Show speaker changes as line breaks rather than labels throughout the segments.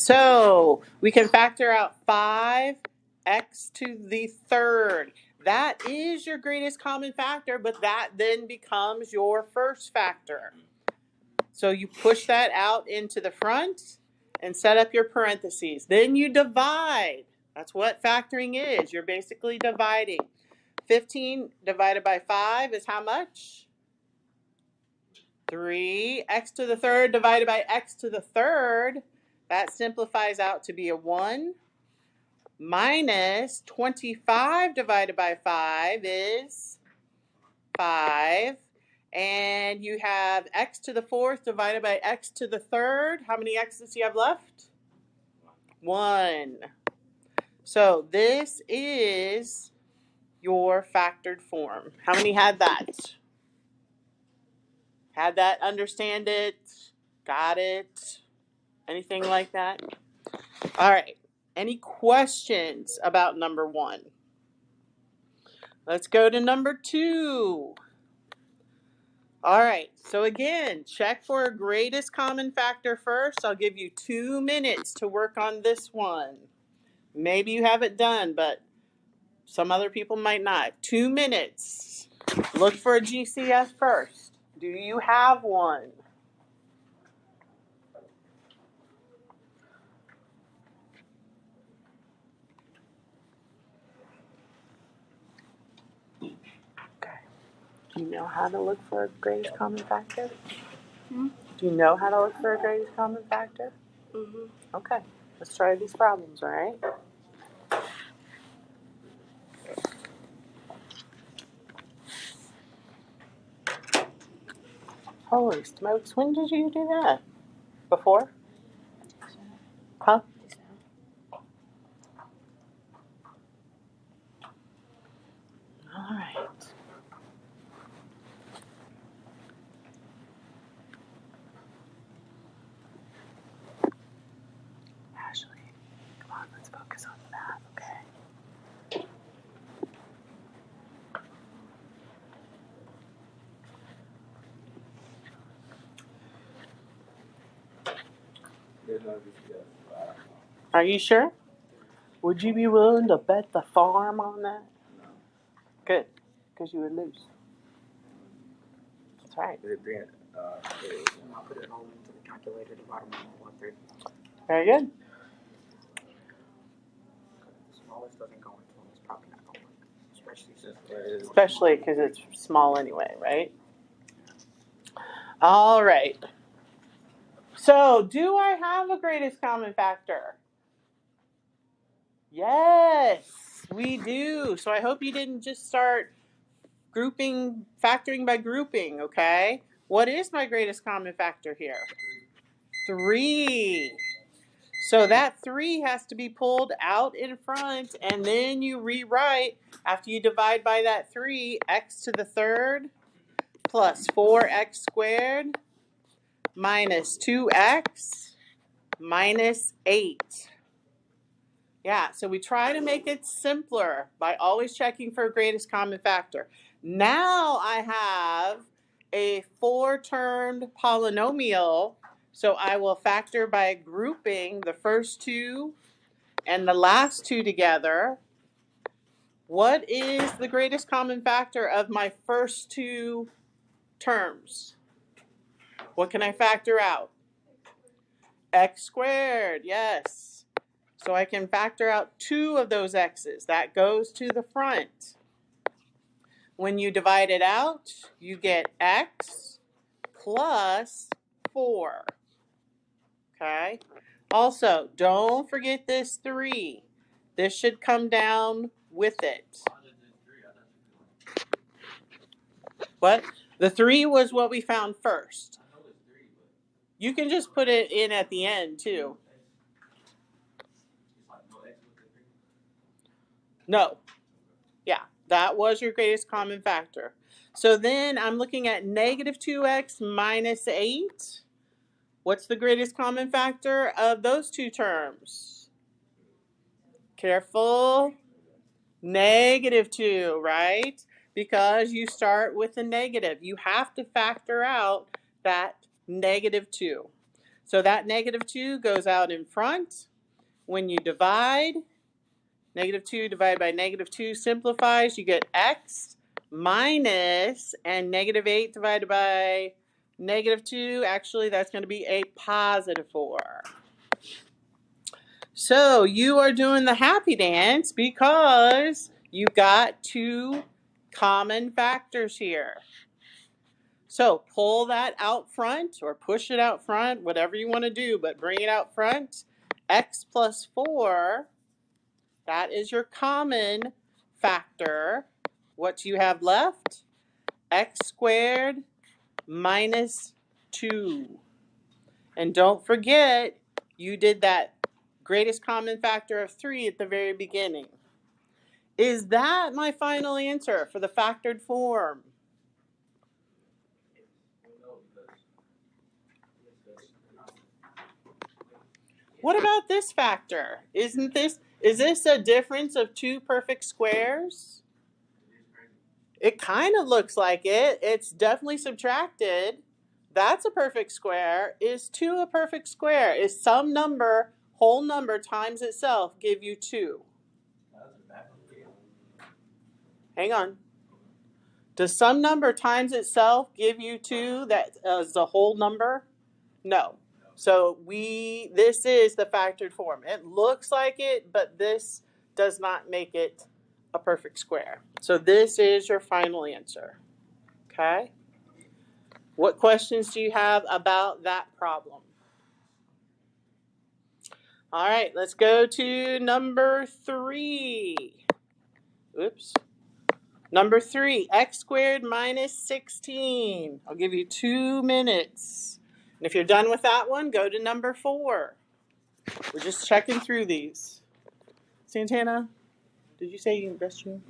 So we can factor out 5x to the third. That is your greatest common factor, but that then becomes your first factor. So you push that out into the front and set up your parentheses. Then you divide. That's what factoring is. You're basically dividing. 15 divided by 5 is how much? 3. X to the third divided by x to the third. That simplifies out to be a 1. Minus 25 divided by 5 is 5. And you have x to the fourth divided by x to the third. How many x's do you have left? 1. So this is your factored form. How many had that? Had that? Understand it? Got it? Anything like that? All right. Any questions about number 1? Let's go to number 2. All right, so again, check for a greatest common factor first. I'll give you 2 minutes to work on this one. Maybe you have it done, but some other people might not. 2 minutes. Look for a GCS first. Do you have one? Okay. Do you know how to look for a greatest common factor? Do you know how to look for a greatest common factor? Okay, let's try these problems, all right? Holy smokes, when did you do that? Before? Huh? All right. Ashley, come on, let's focus on the math, okay? Are you sure? Would you be willing to bet the farm on that? Good, because you would lose. That's right.
I'll put it all into the calculator, the bottom one third.
Very good.
The smallest doesn't go into one, it's probably not going to work.
Especially because it's small anyway, right? All right. So, do I have a greatest common factor? Yes, we do. So I hope you didn't just start factoring by grouping, okay? What is my greatest common factor here? 3. So that 3 has to be pulled out in front, and then you rewrite, after you divide by that 3, x to the third plus 4x squared minus 2x minus 8. Yeah, so we try to make it simpler by always checking for a greatest common factor. Now I have a 4-termed polynomial, so I will factor by grouping the first 2 and the last 2 together. What is the greatest common factor of my first 2 terms? What can I factor out? X squared, yes. So I can factor out 2 of those x's. That goes to the front. When you divide it out, you get x plus 4. Okay? Also, don't forget this 3. This should come down with it. What? The 3 was what we found first. You can just put it in at the end, too. No. Yeah, that was your greatest common factor. So then I'm looking at negative 2x minus 8. What's the greatest common factor of those 2 terms? Careful. Negative 2, right? Because you start with a negative. You have to factor out that negative 2. So that -2 goes out in front. When you divide, -2 divided by -2 simplifies. You get x minus, and -8 divided by -2, actually that's going to be a +4. So you are doing the happy dance because you got 2 common factors here. So pull that out front or push it out front, whatever you want to do, but bring it out front. X plus 4, that is your common factor. What do you have left? X squared minus 2. And don't forget, you did that greatest common factor of 3 at the very beginning. Is that my final answer for the factored form? What about this factor? Is this a difference of 2 perfect squares? It kind of looks like it. It's definitely subtracted. That's a perfect square. Is 2 a perfect square? Is some number, whole number times itself give you 2? Hang on. Does some number times itself give you 2 that is a whole number? No. So this is the factored form. It looks like it, but this does not make it a perfect square. So this is your final answer. Okay? What questions do you have about that problem? All right, let's go to number 3. Oops. Number 3, x squared minus 16. I'll give you 2 minutes. And if you're done with that one, go to number 4. We're just checking through these. Santana, did you say you in the restroom?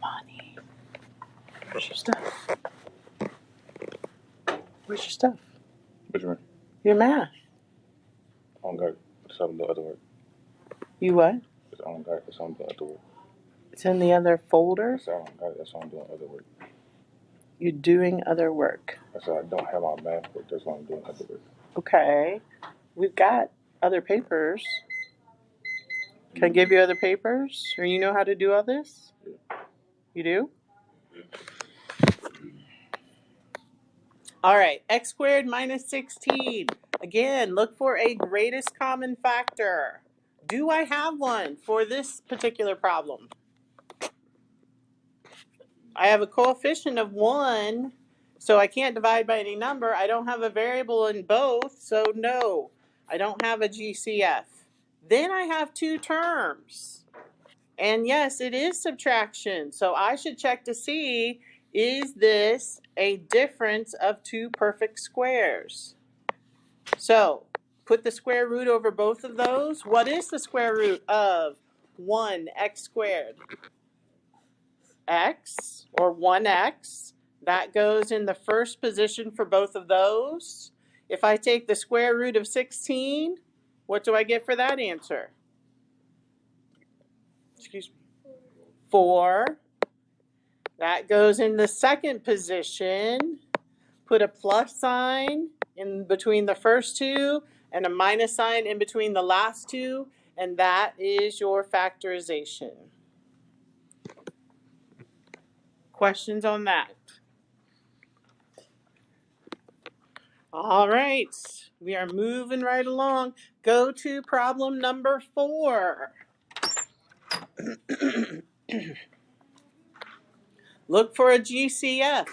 Money. Where's your stuff? Where's your stuff?
Which one?
Your math.
On guard. It's on the other work.
You what?
It's on guard. It's on the other work.
It's in the other folder?
It's on guard. That's on doing other work.
You're doing other work.
I said I don't have my math book. That's why I'm doing other work.
Okay. We've got other papers. Can I give you other papers? Or you know how to do all this?
Yeah.
You do? All right. X squared minus 16. Again, look for a greatest common factor. Do I have one for this particular problem? I have a coefficient of 1, so I can't divide by any number. I don't have a variable in both, so no. I don't have a GCF. Then I have 2 terms. And yes, it is subtraction. So I should check to see, is this a difference of 2 perfect squares? So put the square root over both of those. What is the square root of 1x squared? X, or 1x. That goes in the first position for both of those. If I take the square root of 16, what do I get for that answer? Excuse me. 4. That goes in the second position. Put a plus sign in between the first two and a minus sign in between the last two, and that is your factorization. Questions on that? All right, we are moving right along. Go to problem number 4. Look for a GCF.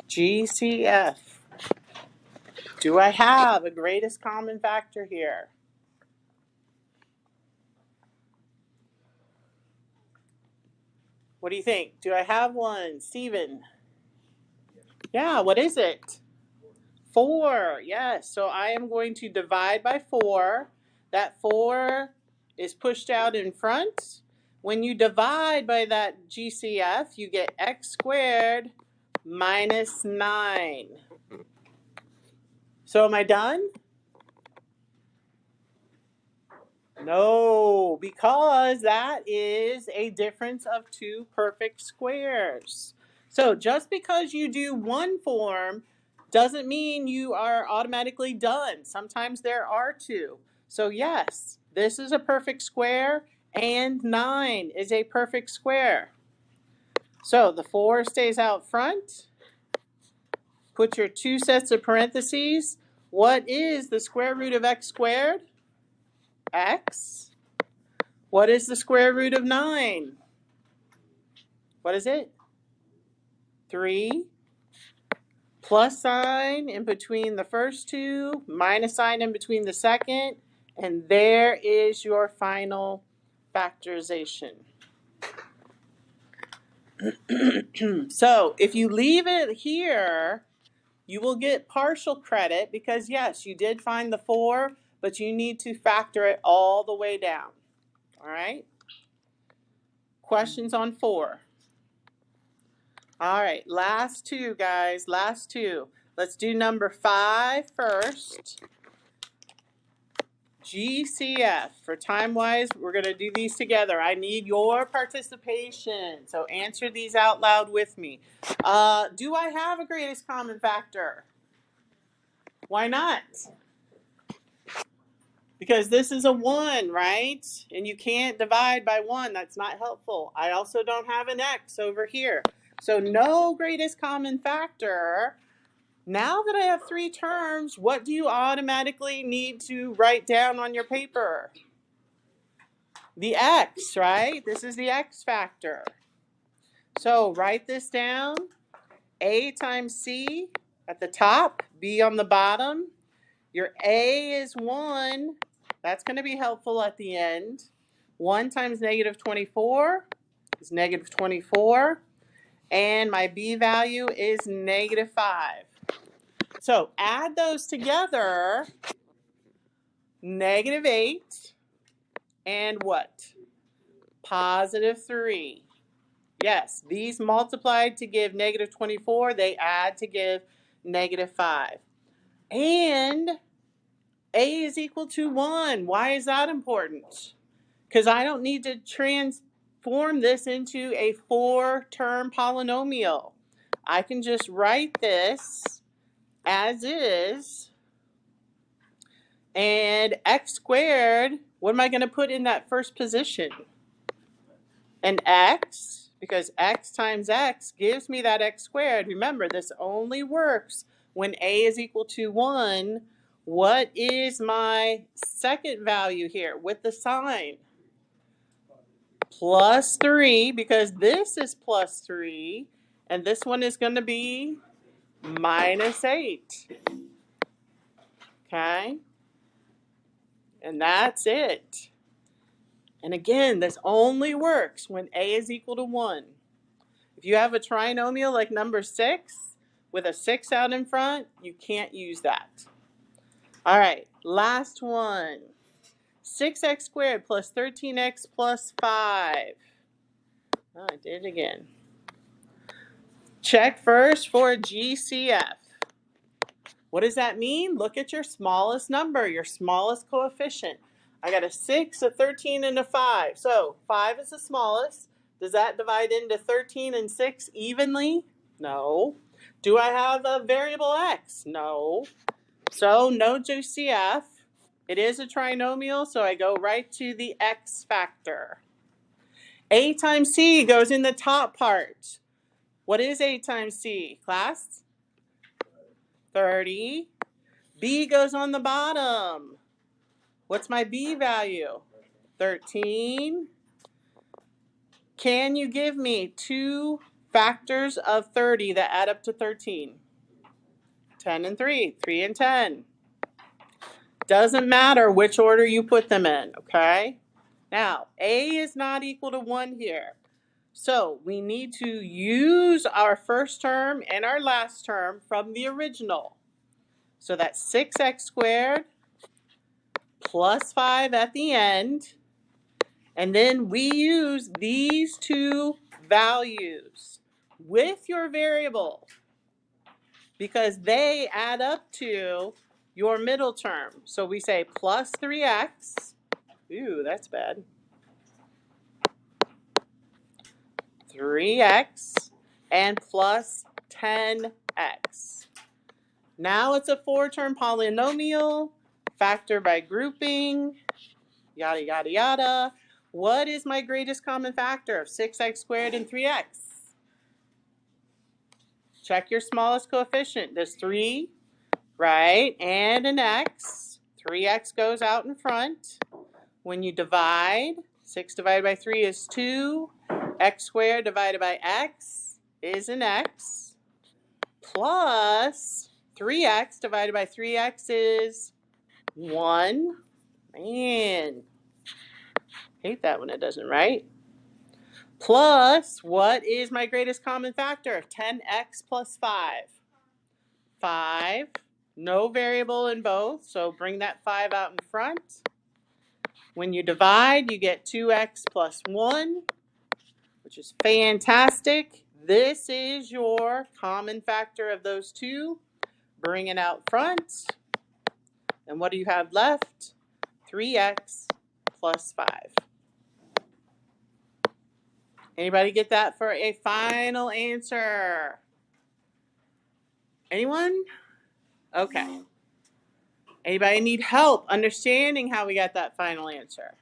GCF. Do I have a greatest common factor here? What do you think? Do I have one? Steven? Yeah, what is it? 4. Yes, so I am going to divide by 4. That 4 is pushed out in front. When you divide by that GCF, you get x squared minus 9. So am I done? No, because that is a difference of 2 perfect squares. So just because you do one form doesn't mean you are automatically done. Sometimes there are 2. So yes, this is a perfect square and 9 is a perfect square. So the 4 stays out front. Put your 2 sets of parentheses. What is the square root of x squared? X. What is the square root of 9? What is it? 3. Plus sign in between the first two, minus sign in between the second, and there is your final factorization. So if you leave it here, you will get partial credit because yes, you did find the 4, but you need to factor it all the way down. All right? Questions on 4? All right, last 2, guys, last 2. Let's do number 5 first. GCF. For time-wise, we're going to do these together. I need your participation, so answer these out loud with me. Do I have a greatest common factor? Why not? Because this is a 1, right? And you can't divide by 1. That's not helpful. I also don't have an x over here. So no greatest common factor. Now that I have 3 terms, what do you automatically need to write down on your paper? The x, right? This is the x factor. So write this down. A times c at the top, b on the bottom. Your a is 1. That's going to be helpful at the end. 1 times negative 24 is negative 24. And my b value is negative 5. So add those together. Negative 8 and what? Positive 3. Yes, these multiplied to give negative 24. They add to give negative 5. And a is equal to 1. Why is that important? Because I don't need to transform this into a 4-term polynomial. I can just write this as is. And x squared, what am I going to put in that first position? An x, because x times x gives me that x squared. Remember, this only works when a is equal to 1. What is my second value here with the sign? Plus 3, because this is plus 3, and this one is going to be minus 8. Okay? And that's it. And again, this only works when a is equal to 1. If you have a trinomial like number 6 with a 6 out in front, you can't use that. All right, last one. 6x squared plus 13x plus 5. Oh, I did it again. Check first for GCF. What does that mean? Look at your smallest number, your smallest coefficient. I got a 6, a 13, and a 5. So 5 is the smallest. Does that divide into 13 and 6 evenly? No. Do I have a variable x? No. So no GCF. It is a trinomial, so I go right to the x factor. A times c goes in the top part. What is a times c, class? 30. B goes on the bottom. What's my b value? 13. Can you give me 2 factors of 30 that add up to 13? 10 and 3, 3 and 10. Doesn't matter which order you put them in, okay? Now, A is not equal to 1 here. So we need to use our first term and our last term from the original. So that's 6x squared plus 5 at the end. And then we use these 2 values with your variable because they add up to your middle term. So we say plus 3x. Ooh, that's bad. 3x and plus 10x. Now it's a 4-term polynomial, factor by grouping, yada, yada, yada. What is my greatest common factor of 6x squared and 3x? Check your smallest coefficient. There's 3, right, and an x. 3x goes out in front. When you divide, 6 divided by 3 is 2. X squared divided by x is an x. Plus 3x divided by 3x is 1. Man, hate that when it doesn't, right? Plus, what is my greatest common factor? 10x plus 5. 5. No variable in both, so bring that 5 out in front. When you divide, you get 2x plus 1, which is fantastic. This is your common factor of those 2. Bring it out front. And what do you have left? 3x plus 5. Anybody get that for a final answer? Anyone? Okay. Anybody need help understanding how we got that final answer?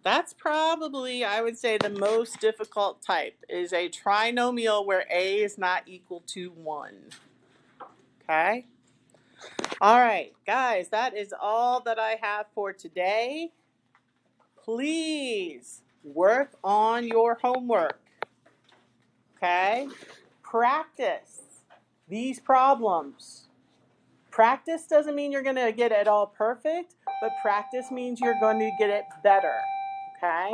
That's probably, I would say, the most difficult type is a trinomial where a is not equal to 1. Okay? All right, guys, that is all that I have for today. Please work on your homework. Okay? Practice these problems. Practice doesn't mean you're going to get it all perfect, but practice means you're going to get it better. Okay?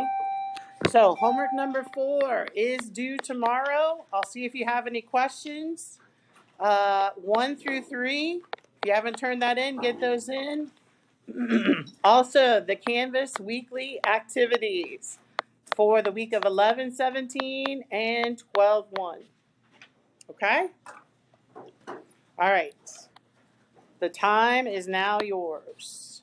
So homework number 4 is due tomorrow. I'll see if you have any questions. 1 through 3. If you haven't turned that in, get those in. Also, the Canvas weekly activities for the week of 11/17 and 12/1. Okay? All right. The time is now yours.